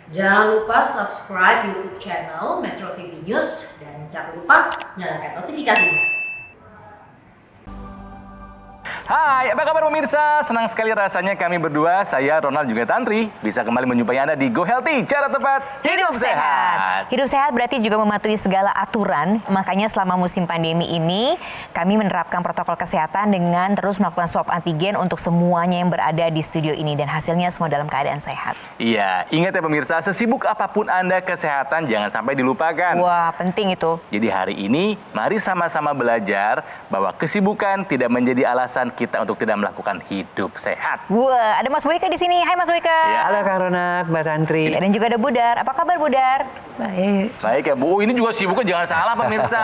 Jangan lupa subscribe YouTube channel Metro TV News dan jangan lupa nyalakan notifikasinya. Hai, apa kabar pemirsa? Senang sekali rasanya kami berdua, saya Ronald juga Tantri, bisa kembali menjumpai Anda di Go Healthy, cara tepat hidup sehat. Hidup sehat berarti juga mematuhi segala aturan, makanya selama musim pandemi ini kami menerapkan protokol kesehatan dengan terus melakukan swab antigen untuk semuanya yang berada di studio ini dan hasilnya semua dalam keadaan sehat. Iya, ingat ya pemirsa, sesibuk apapun Anda kesehatan jangan sampai dilupakan. Wah, penting itu. Jadi hari ini, mari sama-sama belajar bahwa kesibukan tidak menjadi alasan kita untuk tidak melakukan hidup sehat. Wah, ada Mas Boyka di sini. Hai Mas Boyka. Ya. Halo Kak Ronald, Mbak Tantri. Dan juga ada Budar. Apa kabar Budar? Baik. Baik ya Bu, ini juga sibuknya jangan salah pemirsa.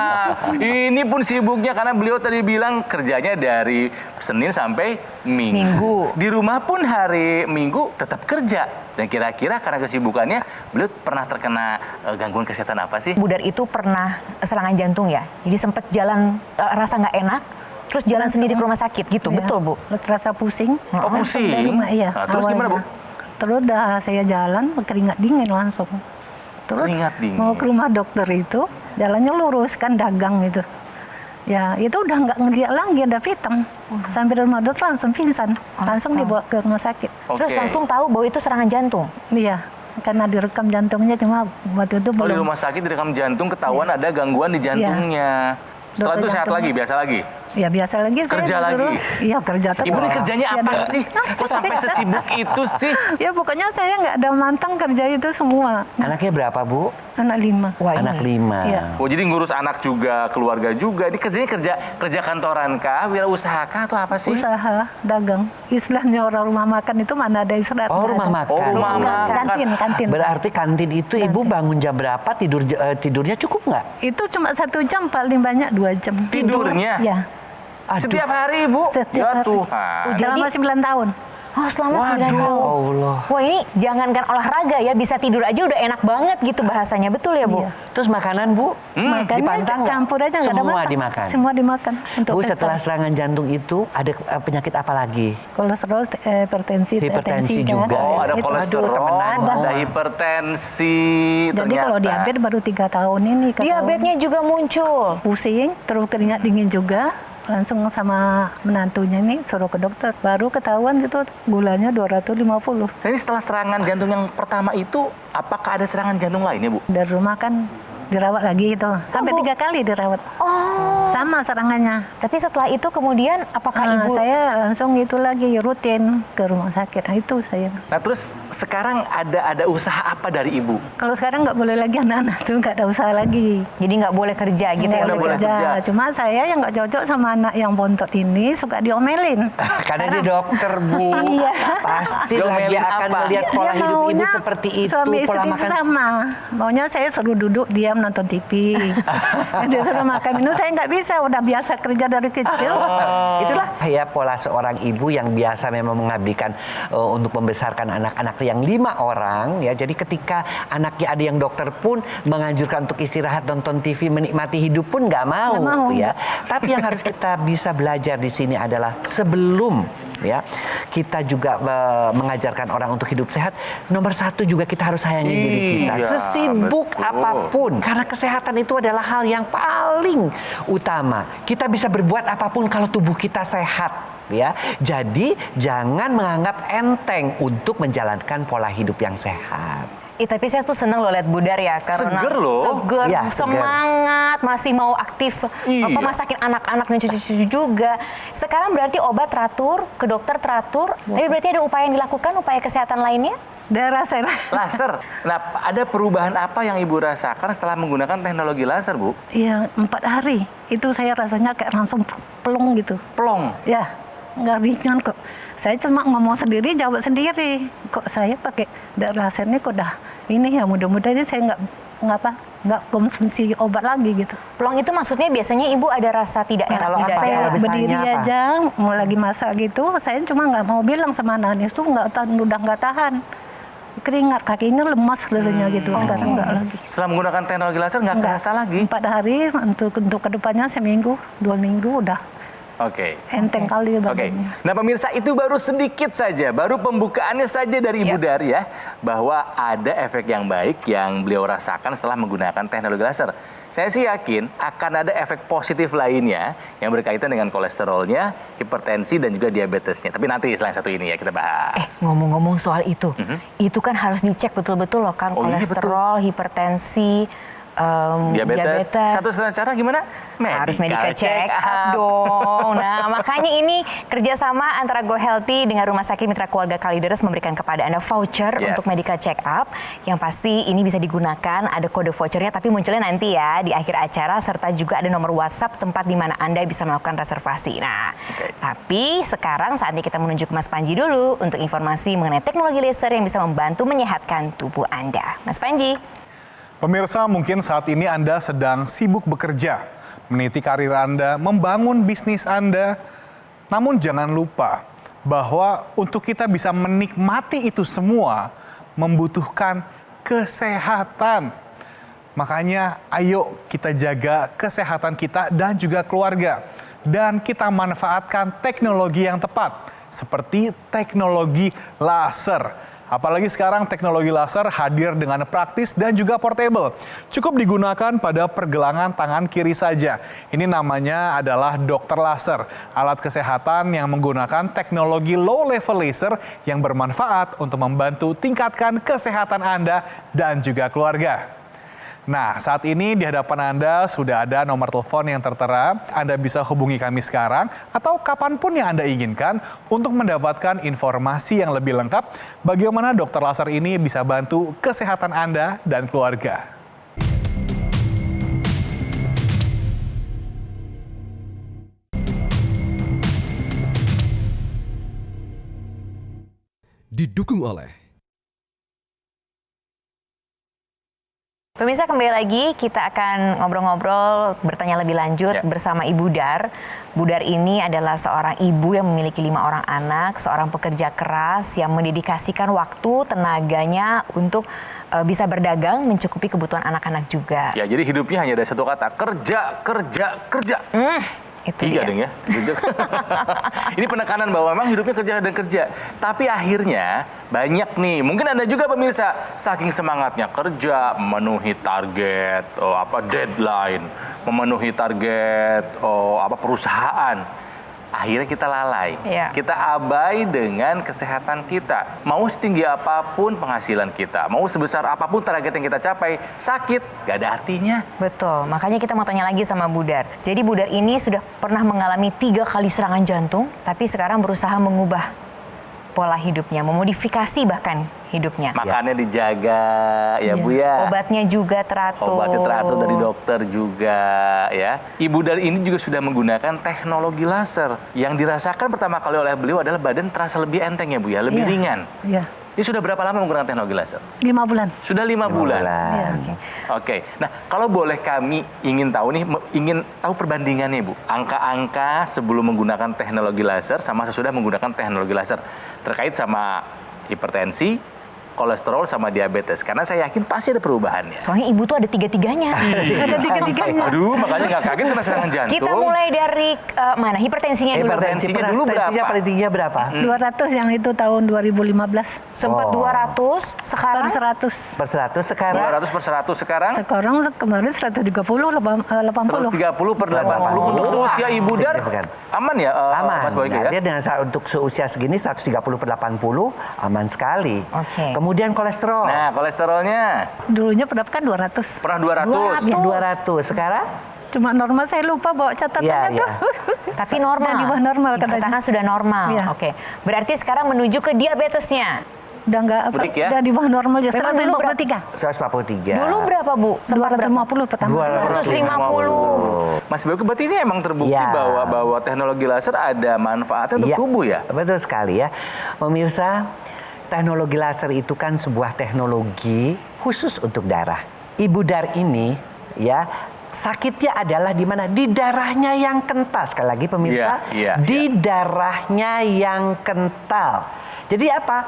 Ini pun sibuknya karena beliau tadi bilang kerjanya dari Senin sampai Minggu. Di rumah pun hari Minggu tetap kerja. Dan kira-kira karena kesibukannya, beliau pernah terkena gangguan kesehatan apa sih? Budar itu pernah serangan jantung ya. Jadi sempat jalan rasa nggak enak. Terus jalan sendiri ke rumah sakit gitu, ya, betul Bu? Terasa pusing. Oh pusing? Dari rumah, iya, Nah, terus gimana Bu? Terus dah saya jalan, keringat dingin langsung. Terus Keringat dingin. mau ke rumah dokter itu, jalannya lurus kan dagang gitu. Ya itu udah nggak ngeliat lagi, ada pitam. Sampai di rumah dokter langsung pingsan. Langsung dibawa ke rumah sakit. Terus langsung tahu bahwa itu serangan jantung? Iya, karena direkam jantungnya cuma waktu itu Oh, di belum. rumah sakit direkam jantung ketahuan ada gangguan di jantungnya. Setelah Dokter itu sehat jantung. lagi, biasa lagi? Ya biasa lagi saya Kerja disuruh. lagi? Iya kerja tetap. Ibu ini kerjanya Ya, apa dia- sih? Kok sampai sesibuk itu sih? Ya pokoknya saya nggak ada mantang kerja itu semua. Anaknya berapa Bu? Anak 5. Wah, Anak ini. 5. Iya. Oh jadi ngurus anak juga, keluarga juga. Ini kerjanya kerja kantoran kah, wirausaha kah atau apa sih? Usaha dagang. Istilahnya orang rumah makan itu mana ada istirahat. Oh, nggak rumah ada. makan. Oh, rumah Enggak, makan. kantin. Berarti kantin itu Ibu bangun jam berapa, tidurnya cukup nggak? Itu cuma 1 jam, paling banyak 2 jam. Tidurnya? Ya. Aduh. Setiap hari Ibu? Setiap Ya hari. Tuhan. Selama 9 tahun. Oh, selama 9 Ya tahun. Allah. Wah, ini jangankan olahraga ya, bisa tidur aja udah enak banget gitu bahasanya. Betul ya, Bu? Iya. Terus makanan Bu? Makannya dipantang nggak? campur aja nggak ada Semua makan. dimakan? Semua dimakan. Untuk Bu, pesta. setelah serangan jantung itu ada penyakit apa lagi? kolesterol, hipertensi, Hipertensi tensi, juga. kan. Oh ada Itu. kolesterol, temenan. ada hipertensi. Jadi ternyata. kalau diabetes baru 3 tahun ini. ketahuan. Diabetesnya juga muncul. Pusing, terus keringat dingin juga. Langsung sama menantunya nih suruh ke dokter. Baru ketahuan itu gulanya 250. Nah, ini setelah serangan jantung yang pertama itu, apakah ada serangan jantung lainnya Bu? Dari rumah kan dirawat lagi itu. Sampai 3 kali dirawat. Oh. Sama serangannya. Tapi setelah itu kemudian apakah Nah, Ibu saya langsung itu lagi rutin ke rumah sakit. Nah itu saya. Nah terus sekarang ada usaha apa dari Ibu? Kalau sekarang nggak boleh lagi anak-anak tuh nggak ada usaha lagi. jadi nggak boleh kerja gitu ya, Nggak Bu? boleh kerja. Cuma saya yang nggak cocok sama anak yang bontot ini suka diomelin. Karena dia dokter Bu. Iya. Pastilah Diomelin dia akan apa? melihat pola hidup Ibu maunya seperti itu, suami pola istri makan sama. Maunya saya suruh duduk diam nonton TV. Dia suruh makan minum, saya nggak bisa. Udah biasa kerja dari kecil. Itulah ya pola seorang ibu yang biasa memang mengabdikan untuk membesarkan anak-anak yang 5 orang ya. Jadi ketika anaknya ada yang dokter pun menganjurkan untuk istirahat, nonton TV, menikmati hidup pun nggak mau, Nggak mau, ya. Tapi yang harus kita bisa belajar di sini adalah sebelum ya kita juga mengajarkan orang untuk hidup sehat, nomor 1 juga kita harus sayangi diri kita. Iya, Sesibuk betul. apapun, karena kesehatan itu adalah hal yang paling utama. Kita bisa berbuat apapun kalau tubuh kita sehat, ya. Jadi jangan menganggap enteng untuk menjalankan pola hidup yang sehat. Tapi saya tuh seneng loh lihat Budar ya, karena Seger loh. seger, Iya, seger. semangat, masih mau aktif, Iya. masakin anak-anak dan cucu-cucu juga. Sekarang berarti obat teratur, ke dokter teratur, tapi berarti ada upaya yang dilakukan, upaya kesehatan lainnya? Daerah saya. Laser. Nah ada perubahan apa yang Ibu rasakan setelah menggunakan teknologi laser Bu? Iya, 4 hari. Itu saya rasanya kayak langsung plong gitu. Plong. Ya, nggak ringan kok. Saya cuma ngomong sendiri, jawab sendiri. Kok saya pakai laser ini kok dah ini ya mudah-mudahan saya nggak konsumsi obat lagi gitu. Plong itu maksudnya biasanya Ibu ada rasa tidak enak Kalau di apa dada. ya? Kayak berdiri Besarnya apa? aja, mau lagi masak gitu, saya cuma nggak mau bilang sama anak itu udah nggak tahan. Keringat kakinya lemas rasanya gitu. Sekarang nggak lagi. Setelah menggunakan teknologi laser nggak kerasa lagi? 4 hari untuk kedepannya seminggu, 2 minggu udah Oke. Enteng kali Oke, badannya. nah pemirsa itu baru sedikit saja, baru pembukaannya saja dari Ibu Dar ya, bahwa ada efek yang baik yang beliau rasakan setelah menggunakan teknologi laser. Saya sih yakin akan ada efek positif lainnya yang berkaitan dengan kolesterolnya, hipertensi dan juga diabetesnya. Tapi nanti selain satu ini ya kita bahas. Ngomong-ngomong soal itu kan harus dicek betul-betul loh Kang, Oh, iya, kolesterol, hipertensi, Diabetes. Satu cara gimana? Harus medical check up dong. Nah, makanya ini kerjasama antara Go Healthy dengan Rumah Sakit Mitra Keluarga Kalideres memberikan kepada Anda voucher untuk medical check up. Yang pasti ini bisa digunakan, ada kode vouchernya, tapi munculnya nanti ya di akhir acara, serta juga ada nomor WhatsApp tempat di mana Anda bisa melakukan reservasi. Nah, tapi sekarang saatnya kita menuju ke Mas Panji dulu untuk informasi mengenai teknologi laser yang bisa membantu menyehatkan tubuh Anda. Mas Panji. Pemirsa, mungkin saat ini Anda sedang sibuk bekerja, meniti karir Anda, membangun bisnis Anda. Namun jangan lupa bahwa untuk kita bisa menikmati itu semua membutuhkan kesehatan. Makanya ayo kita jaga kesehatan kita dan juga keluarga. Dan kita manfaatkan teknologi yang tepat, seperti teknologi laser. Apalagi sekarang teknologi laser hadir dengan praktis dan juga portable. Cukup digunakan pada pergelangan tangan kiri saja. Ini namanya adalah dokter laser, alat kesehatan yang menggunakan teknologi low level laser yang bermanfaat untuk membantu tingkatkan kesehatan Anda dan juga keluarga. Nah, saat ini di hadapan Anda sudah ada nomor telepon yang tertera. Anda bisa hubungi kami sekarang atau kapanpun yang Anda inginkan untuk mendapatkan informasi yang lebih lengkap bagaimana dokter laser ini bisa bantu kesehatan Anda dan keluarga. Didukung oleh Pemirsa, kembali lagi kita akan ngobrol-ngobrol, bertanya lebih lanjut bersama Ibu Dar. Bu Dar ini adalah seorang ibu yang memiliki 5 orang anak, seorang pekerja keras yang mendedikasikan waktu, tenaganya untuk bisa berdagang, mencukupi kebutuhan anak-anak juga. Ya, jadi hidupnya hanya ada satu kata, kerja, kerja, kerja. Itu 3 dia. deng ya. Ini penekanan bahwa memang hidupnya kerja dan kerja. Tapi akhirnya banyak nih, mungkin Anda juga pemirsa, saking semangatnya kerja, memenuhi target, deadline, memenuhi target, perusahaan. Akhirnya kita lalai, kita abai dengan kesehatan kita. Mau setinggi apapun penghasilan kita, mau sebesar apapun target yang kita capai, sakit, gak ada artinya. Betul, makanya kita mau tanya lagi sama Bu Dar. Jadi Bu Dar ini sudah pernah mengalami 3 kali serangan jantung, tapi sekarang berusaha mengubah pola hidupnya, memodifikasi bahkan hidupnya. Makannya dijaga, ya Bu ya. Obatnya juga teratur. Obatnya teratur dari dokter juga ya. Ibu Dar ini juga sudah menggunakan teknologi laser. Yang dirasakan pertama kali oleh beliau adalah badan terasa lebih enteng ya Bu ya, lebih ringan. Iya. Ini sudah berapa lama menggunakan teknologi laser? 5 bulan. Sudah 5 bulan. Iya. Oke. Nah, kalau boleh kami ingin tahu perbandingannya Bu. Angka-angka sebelum menggunakan teknologi laser sama sesudah menggunakan teknologi laser terkait sama hipertensi, kolesterol sama diabetes, karena saya yakin pasti ada perubahannya. Soalnya ibu tuh ada 3-tiganya. Ada 3-tiganya. Aduh, makanya nggak kaget kena serangan jantung. Kita mulai dari mana? Hipertensinya dulu. Hipertensinya dulu berapa? Paling tingginya berapa? 200 yang itu tahun 2015. Sempat 200, sekarang Per 100. Per 100 sekarang. 200 per 100 sekarang? Sekarang kemarin 130, 80. 130 per 80. Untuk seusia Ibu Dar, Signifikan. aman ya Aman. Mas Boyke Nah, ya? dia dengan untuk seusia segini 130 per 80 aman sekali. Oke. Kemudian kolesterol. Nah, kolesterolnya Dulunya pernah kan 200. pernah 200. Ya, 200 sekarang? Cuma normal, saya lupa bawa catatannya Iya, tuh. tapi normal. Udah di bawah normal katanya. Dikatakan sudah normal. Iya. Oke. Berarti sekarang menuju ke diabetesnya. Udah enggak Break ya? udah di bawah normal ya. Memang dulu 143. 143. Dulu berapa, Bu? Sempat berapa? 250 pertama. 250. Mas Boyke, berarti ini emang terbukti Iya. bahwa teknologi laser ada manfaatnya untuk Iya, tubuh ya? Betul sekali ya. Pemirsa, teknologi laser itu kan sebuah teknologi khusus untuk darah. Ibu Dar ini ya sakitnya adalah di mana? Di darahnya yang kental. Sekali lagi pemirsa, di darahnya yang kental. Jadi apa?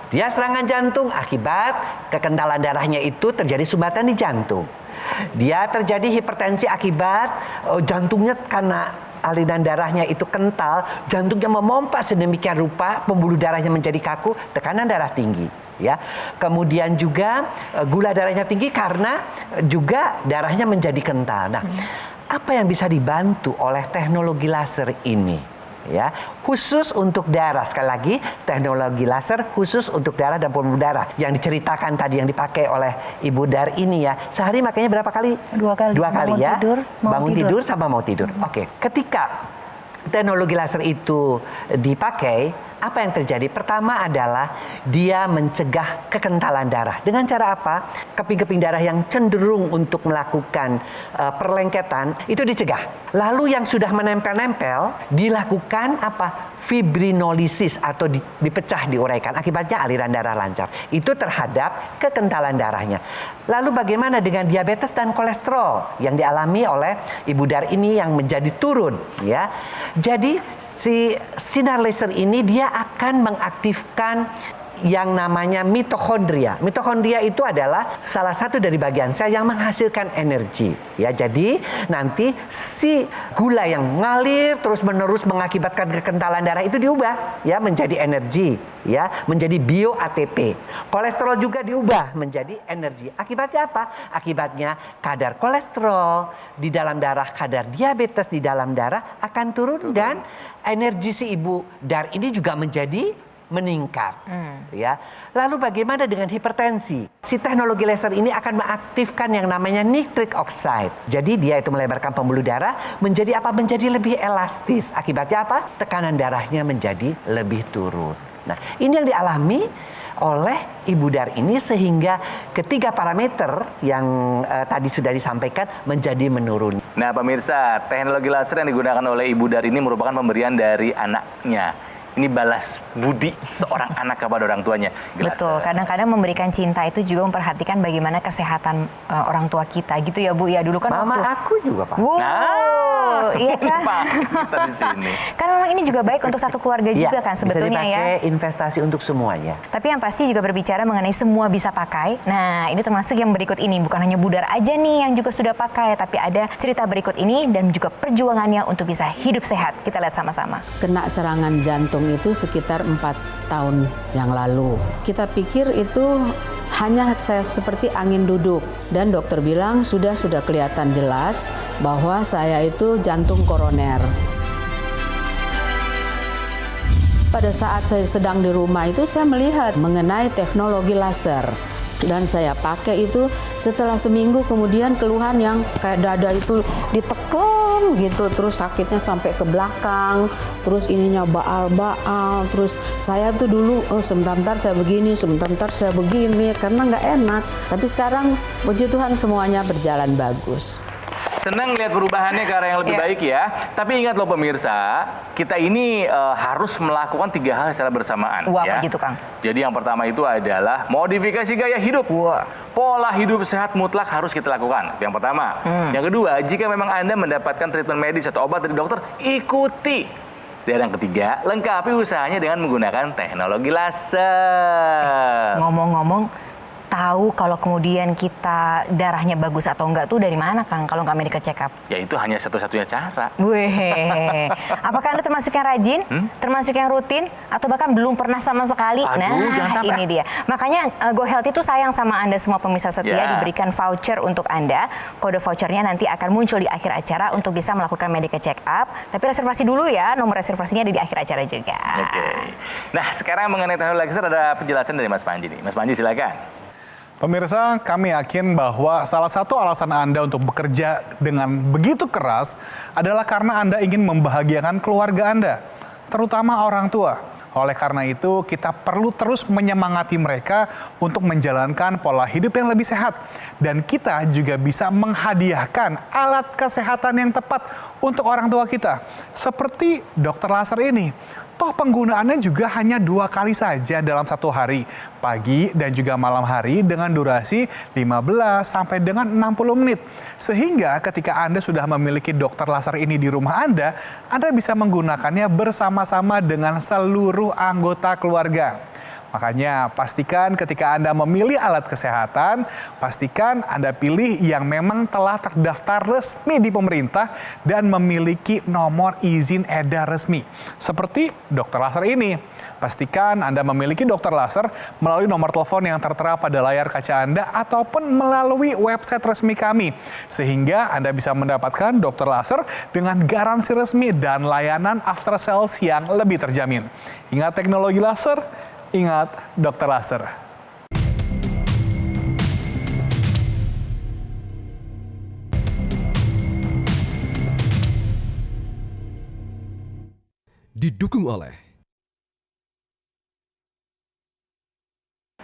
Dia serangan jantung akibat kekentalan darahnya itu terjadi sumbatan di jantung. Dia terjadi hipertensi akibat jantungnya karena aliran darahnya itu kental, jantungnya memompa sedemikian rupa, pembuluh darahnya menjadi kaku, tekanan darah tinggi. Ya, kemudian juga gula darahnya tinggi karena juga darahnya menjadi kental. Nah, apa yang bisa dibantu oleh teknologi laser ini? Ya, khusus untuk darah. Sekali lagi, teknologi laser khusus untuk darah dan pembuluh darah yang diceritakan tadi yang dipakai oleh Ibu Dar ini ya. Sehari makanya berapa kali? 2 kali. Dua kali Bangun ya. tidur, mau Bangun tidur. tidur sama mau tidur. Oke. Ketika teknologi laser itu dipakai, apa yang terjadi? Pertama adalah dia mencegah kekentalan darah. Dengan cara apa? Keping-keping darah yang cenderung untuk melakukan perlengketan itu dicegah. Lalu yang sudah menempel-nempel dilakukan apa? Fibrinolisis atau dipecah, diuraikan. Akibatnya aliran darah lancar. Itu terhadap kekentalan darahnya. Lalu bagaimana dengan diabetes dan kolesterol yang dialami oleh Ibu Dar ini yang menjadi turun, ya? Jadi si sinar laser ini dia akan mengaktifkan yang namanya mitokondria. Mitokondria itu adalah salah satu dari bagian sel yang menghasilkan energi. Ya, jadi nanti si gula yang mengalir terus-menerus mengakibatkan kekentalan darah itu diubah ya menjadi energi, ya, menjadi bio ATP. Kolesterol juga diubah menjadi energi. Akibatnya apa? Akibatnya kadar kolesterol di dalam darah, kadar diabetes di dalam darah akan turun dan energi si Ibu Dar ini juga menjadi meningkat, ya. Lalu bagaimana dengan hipertensi? Si teknologi laser ini akan mengaktifkan yang namanya nitric oxide. Jadi dia itu melebarkan pembuluh darah menjadi apa? Menjadi lebih elastis. Akibatnya apa? Tekanan darahnya menjadi lebih turun. Nah, ini yang dialami oleh Ibu Dar ini sehingga ketiga parameter yang tadi sudah disampaikan menjadi menurun. Nah, pemirsa, teknologi laser yang digunakan oleh Ibu Dar ini merupakan pemberian dari anaknya. Ini balas budi seorang anak kepada orang tuanya. Betul, kadang-kadang memberikan cinta itu juga memperhatikan bagaimana kesehatan orang tua kita gitu ya Bu. Ya dulu kan Mama waktu... aku juga Pak. Wow, iya kan? Pak, kita di sini. Kan memang ini juga baik untuk satu keluarga juga kan sebetulnya bisa dipakai ya. investasi untuk semuanya. Tapi yang pasti juga berbicara mengenai semua bisa pakai. Nah, ini termasuk yang berikut ini. Bukan hanya Bu Dar aja nih yang juga sudah pakai, tapi ada cerita berikut ini dan juga perjuangannya untuk bisa hidup sehat. Kita lihat sama-sama. Kena serangan jantung itu sekitar 4 tahun yang lalu. Kita pikir itu hanya saya seperti angin duduk dan dokter bilang sudah kelihatan jelas bahwa saya itu jantung koroner. Pada saat saya sedang di rumah itu saya melihat mengenai teknologi laser. Dan saya pakai itu setelah seminggu kemudian keluhan yang kayak dada itu ditekan gitu. Terus sakitnya sampai ke belakang. Terus ininya baal-baal. Terus saya tuh dulu sebentar saya begini, sebentar saya begini. Karena nggak enak. Tapi sekarang puji Tuhan semuanya berjalan bagus. Senang lihat perubahannya ke arah yang lebih baik ya. Tapi ingat loh pemirsa, kita ini harus melakukan 3 hal secara bersamaan. Wah, ya. apa gitu Kang? Jadi yang pertama itu adalah modifikasi gaya hidup. Wah. Pola hidup sehat mutlak harus kita lakukan. Itu yang pertama. Yang kedua, jika memang Anda mendapatkan treatment medis atau obat dari dokter, ikuti. Dan yang ketiga, lengkapi usahanya dengan menggunakan teknologi laser. Ngomong-ngomong, tahu kalau kemudian kita darahnya bagus atau enggak tuh dari mana Kang kalau nggak medical check up? Ya itu hanya satu-satunya cara. Weh, apakah Anda termasuk yang rajin, termasuk yang rutin, atau bahkan belum pernah sama sekali? Aduh, jangan sampai. Ini dia. Makanya Go Health itu sayang sama Anda semua pemirsa setia, Ya. diberikan voucher untuk Anda. Kode vouchernya nanti akan muncul di akhir acara untuk bisa melakukan medical check up. Tapi reservasi dulu ya, nomor reservasinya ada di akhir acara juga. Oke. Nah, sekarang mengenai teknologi laser ada penjelasan dari Mas Panji nih. Mas Panji silakan. Pemirsa, kami yakin bahwa salah satu alasan Anda untuk bekerja dengan begitu keras adalah karena Anda ingin membahagiakan keluarga Anda, terutama orang tua. Oleh karena itu, kita perlu terus menyemangati mereka untuk menjalankan pola hidup yang lebih sehat. Dan kita juga bisa menghadiahkan alat kesehatan yang tepat untuk orang tua kita. Seperti dokter laser ini. Toh penggunaannya juga hanya 2 kali saja dalam 1 hari. Pagi dan juga malam hari dengan durasi 15 sampai dengan 60 menit. Sehingga ketika Anda sudah memiliki dokter laser ini di rumah Anda bisa menggunakannya bersama-sama dengan seluruh anggota keluarga. Makanya pastikan ketika Anda memilih alat kesehatan, pastikan Anda pilih yang memang telah terdaftar resmi di pemerintah dan memiliki nomor izin edar resmi. Seperti dokter laser ini. Pastikan Anda memiliki dokter laser melalui nomor telepon yang tertera pada layar kaca Anda ataupun melalui website resmi kami. Sehingga Anda bisa mendapatkan dokter laser dengan garansi resmi dan layanan after sales yang lebih terjamin. Ingat teknologi laser, ingat dokter laser. Didukung oleh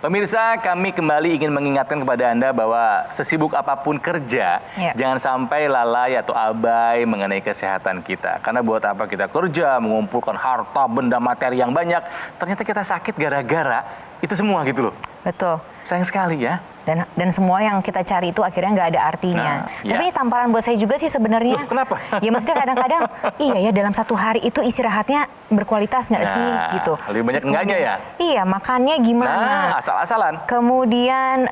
Pemirsa, kami kembali ingin mengingatkan kepada Anda bahwa sesibuk apapun kerja, jangan sampai lalai atau abai mengenai kesehatan kita. Karena buat apa kita kerja, mengumpulkan harta, benda materi yang banyak, ternyata kita sakit gara-gara itu semua gitu loh. Betul. Sayang sekali ya. Dan semua yang kita cari itu akhirnya nggak ada artinya. Tapi ini tamparan buat saya juga sih sebenarnya. Loh, kenapa? Ya maksudnya kadang-kadang, iya ya dalam satu hari itu istirahatnya berkualitas nggak sih gitu. Lebih banyak enggaknya ya? Iya, makannya gimana? Asal-asalan. Kemudian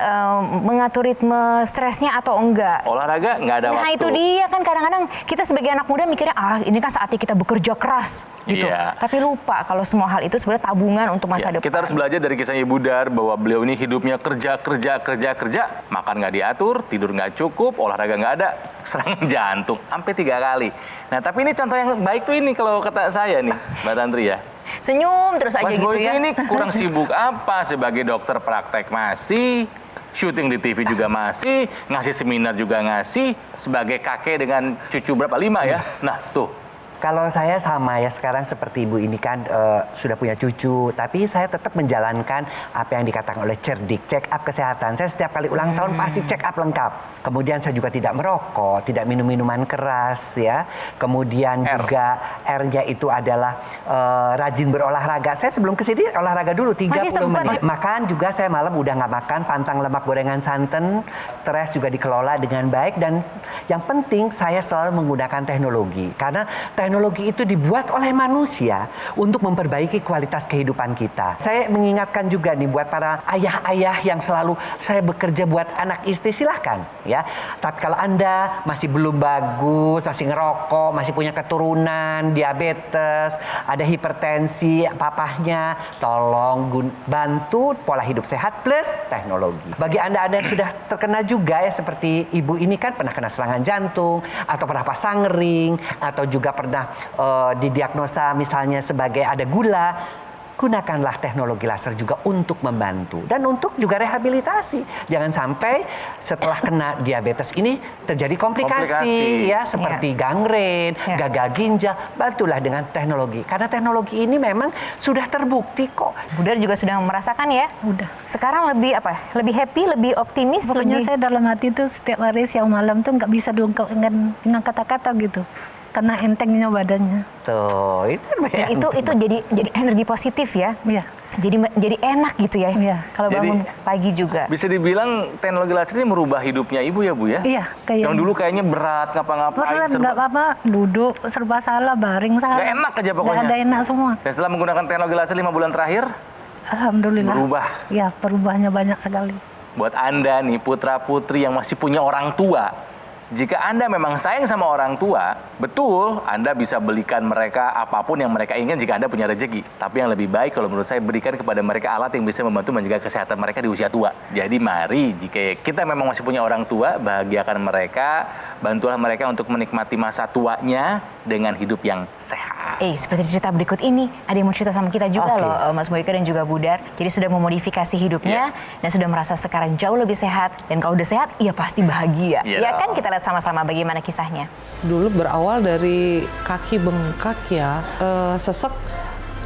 mengatur ritme stresnya atau enggak. Olahraga nggak ada waktu. Nah itu dia kan kadang-kadang kita sebagai anak muda mikirnya, ini kan saatnya kita bekerja keras gitu. Iya. Tapi lupa kalau semua hal itu sebenarnya tabungan untuk masa depan. Kita harus belajar dari kisahnya Ibu Dar bahwa beliau ini hidupnya kerja, makan nggak diatur, tidur nggak cukup, olahraga nggak ada, serangan jantung sampai 3 kali. Nah tapi ini contoh yang baik tuh ini kalau kata saya nih, Mbak Tantri ya. Senyum terus aja Mas gitu Boy ya. ini kurang sibuk apa? Sebagai dokter praktek masih, syuting di TV juga masih, ngasih seminar juga ngasih, sebagai kakek dengan cucu berapa? 5 ya? Nah tuh. Kalau saya sama ya sekarang seperti ibu ini kan sudah punya cucu, tapi saya tetap menjalankan apa yang dikatakan oleh Cerdik, check up kesehatan. Saya setiap kali ulang tahun pasti check up lengkap. Kemudian saya juga tidak merokok, tidak minum minuman keras ya. Kemudian juga R-nya itu adalah rajin berolahraga. Saya sebelum ke sini olahraga dulu 30 menit. Makan juga saya malam udah nggak makan, pantang lemak gorengan santan, stres juga dikelola dengan baik, dan yang penting saya selalu menggunakan teknologi karena teknologi itu dibuat oleh manusia untuk memperbaiki kualitas kehidupan kita. Saya mengingatkan juga nih buat para ayah-ayah yang selalu saya bekerja buat anak istri, silahkan ya. Tapi kalau Anda masih belum bagus, masih ngerokok, masih punya keturunan, diabetes, ada hipertensi, papahnya, tolong bantu pola hidup sehat plus teknologi. Bagi Anda-Anda yang sudah terkena juga ya seperti ibu ini kan pernah kena serangan jantung, atau pernah pasang ring, atau juga pernah didiagnosa misalnya sebagai ada gula, gunakanlah teknologi laser juga untuk membantu dan untuk juga rehabilitasi. Jangan sampai setelah kena diabetes ini terjadi komplikasi. Ya seperti gangren, gagal ginjal. Bantulah dengan teknologi karena teknologi ini memang sudah terbukti kok. Bu Dar juga sudah merasakan ya? Udah. Sekarang lebih apa? Lebih happy, lebih optimis. Pokoknya saya dalam hati itu setiap hari siang malam tuh nggak bisa diungkap dengan kata-kata gitu. Karena entengnya badannya. Tuh, itu jadi energi positif ya. Iya. Jadi enak gitu ya. Iya. Kalau bangun pagi juga. Bisa dibilang teknologi laser ini merubah hidupnya Ibu ya Bu ya? Iya. Yang dulu kayaknya berat, ngapa-ngapain. Berat, nggak apa-apa, duduk, serba salah, baring salah. Nggak enak aja pokoknya. Nggak ada enak semua. Dan setelah menggunakan teknologi laser 5 bulan terakhir, Alhamdulillah. berubah. Ya, perubahannya banyak sekali. Buat Anda nih, putra-putri yang masih punya orang tua, jika Anda memang sayang sama orang tua, betul Anda bisa belikan mereka apapun yang mereka inginkan jika Anda punya rezeki. Tapi yang lebih baik kalau menurut saya berikan kepada mereka alat yang bisa membantu menjaga kesehatan mereka di usia tua. Jadi mari jika kita memang masih punya orang tua, bahagiakan mereka, bantulah mereka untuk menikmati masa tuanya dengan hidup yang sehat. Seperti cerita berikut ini, ada yang mau cerita sama kita juga loh, Mas Boyke dan juga Bu Dar. Jadi sudah memodifikasi hidupnya dan sudah merasa sekarang jauh lebih sehat. Dan kalau udah sehat, ya pasti bahagia. Ya kan, kita lihat sama-sama bagaimana kisahnya. Dulu berawal dari kaki bengkak ya, sesek,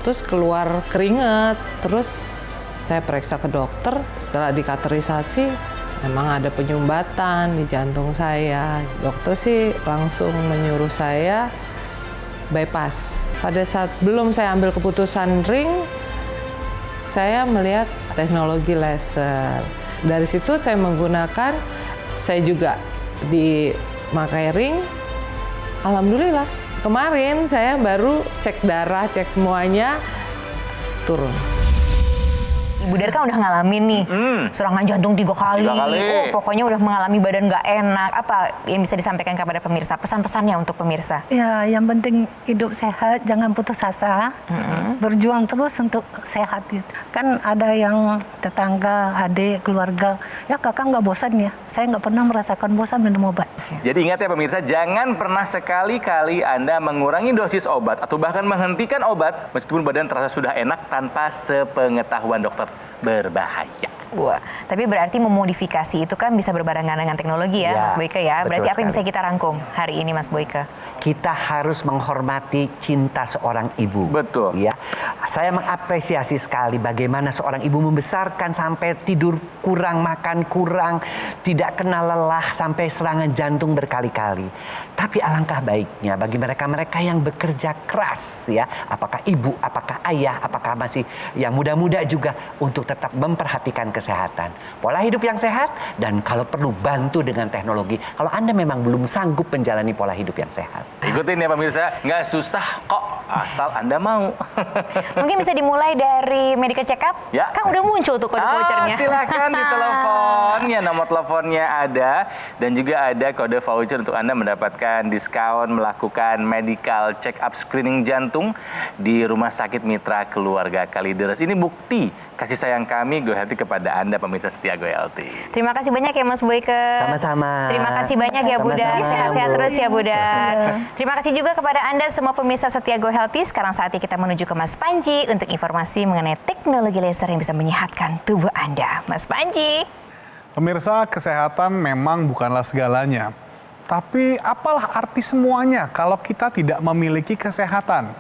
terus keluar keringat, terus saya periksa ke dokter, setelah dikateterisasi, memang ada penyumbatan di jantung saya. Dokter sih langsung menyuruh saya bypass. Pada saat belum saya ambil keputusan ring, saya melihat teknologi laser. Dari situ saya menggunakan, saya juga dimakai ring. Alhamdulillah, kemarin saya baru cek darah, cek semuanya, turun. Ibu Dar kan udah ngalamin nih serangan jantung 3 kali. 3 kali. Oh, pokoknya udah mengalami badan nggak enak. Apa yang bisa disampaikan kepada pemirsa? Pesan-pesannya untuk pemirsa. Ya, yang penting hidup sehat, jangan putus asa, berjuang terus untuk sehat gitu. Kan ada yang tetangga, adik, keluarga, ya kakak nggak bosan ya. Saya nggak pernah merasakan bosan minum obat. Jadi ingat ya pemirsa, jangan pernah sekali-kali Anda mengurangi dosis obat atau bahkan menghentikan obat meskipun badan terasa sudah enak tanpa sepengetahuan dokter. Berbahaya. Wah, tapi berarti memodifikasi itu kan bisa berbarengan dengan teknologi ya, Ya, Mas Boyke ya. betul Berarti apa yang bisa sekali. kita rangkum hari ini, Mas Boyke? Kita harus menghormati cinta seorang ibu. Betul. Ya, saya mengapresiasi sekali bagaimana seorang ibu membesarkan sampai tidur kurang, makan kurang, tidak kenal lelah sampai serangan jantung berkali-kali. Tapi alangkah baiknya bagi mereka-mereka yang bekerja keras, ya, apakah ibu, apakah ayah, apakah masih yang muda-muda juga, untuk tetap memperhatikan kesehatan, pola hidup yang sehat, dan kalau perlu bantu dengan teknologi. Kalau Anda memang belum sanggup menjalani pola hidup yang sehat. Ikutin ya pemirsa, nggak susah kok asal Anda mau. Mungkin bisa dimulai dari medical check up? Ya. Kan udah muncul tuh kode vouchernya. Silakan ditelepon, ya nomor teleponnya ada, dan juga ada kode voucher untuk Anda mendapatkan diskon melakukan medical check up screening jantung di Rumah Sakit Mitra Keluarga Kalideres. Ini bukti kasih sayang kami Go Healthy kepada Anda pemirsa setia Go Healthy. Terima kasih banyak ya Mas Boyke. Sama-sama. Terima kasih banyak ya Bu Dar. Sama-sama, Sehat-sehat Bu. terus ya Bu Dar. Terima kasih juga kepada Anda semua pemirsa setia Go Healthy. Sekarang saatnya kita menuju ke Mas Panji untuk informasi mengenai teknologi laser yang bisa menyehatkan tubuh Anda. Mas Panji. Pemirsa, kesehatan memang bukanlah segalanya. Tapi apalah arti semuanya kalau kita tidak memiliki kesehatan?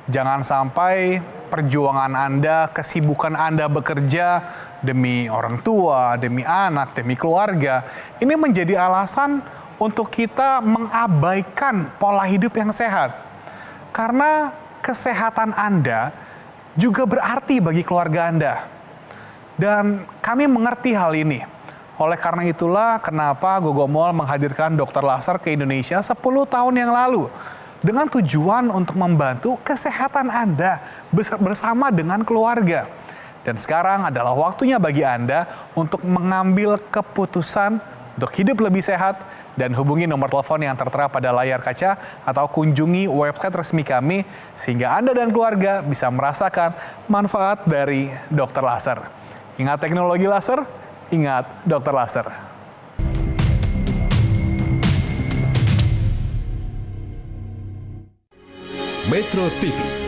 Jangan sampai perjuangan Anda, kesibukan Anda bekerja demi orang tua, demi anak, demi keluarga, ini menjadi alasan untuk kita mengabaikan pola hidup yang sehat. Karena kesehatan Anda juga berarti bagi keluarga Anda. Dan kami mengerti hal ini. Oleh karena itulah kenapa Gogomol menghadirkan dokter laser ke Indonesia 10 tahun yang lalu. Dengan tujuan untuk membantu kesehatan Anda bersama dengan keluarga. Dan sekarang adalah waktunya bagi Anda untuk mengambil keputusan untuk hidup lebih sehat, dan hubungi nomor telepon yang tertera pada layar kaca atau kunjungi website resmi kami sehingga Anda dan keluarga bisa merasakan manfaat dari dokter laser. Ingat teknologi laser, ingat dokter laser. Metro TV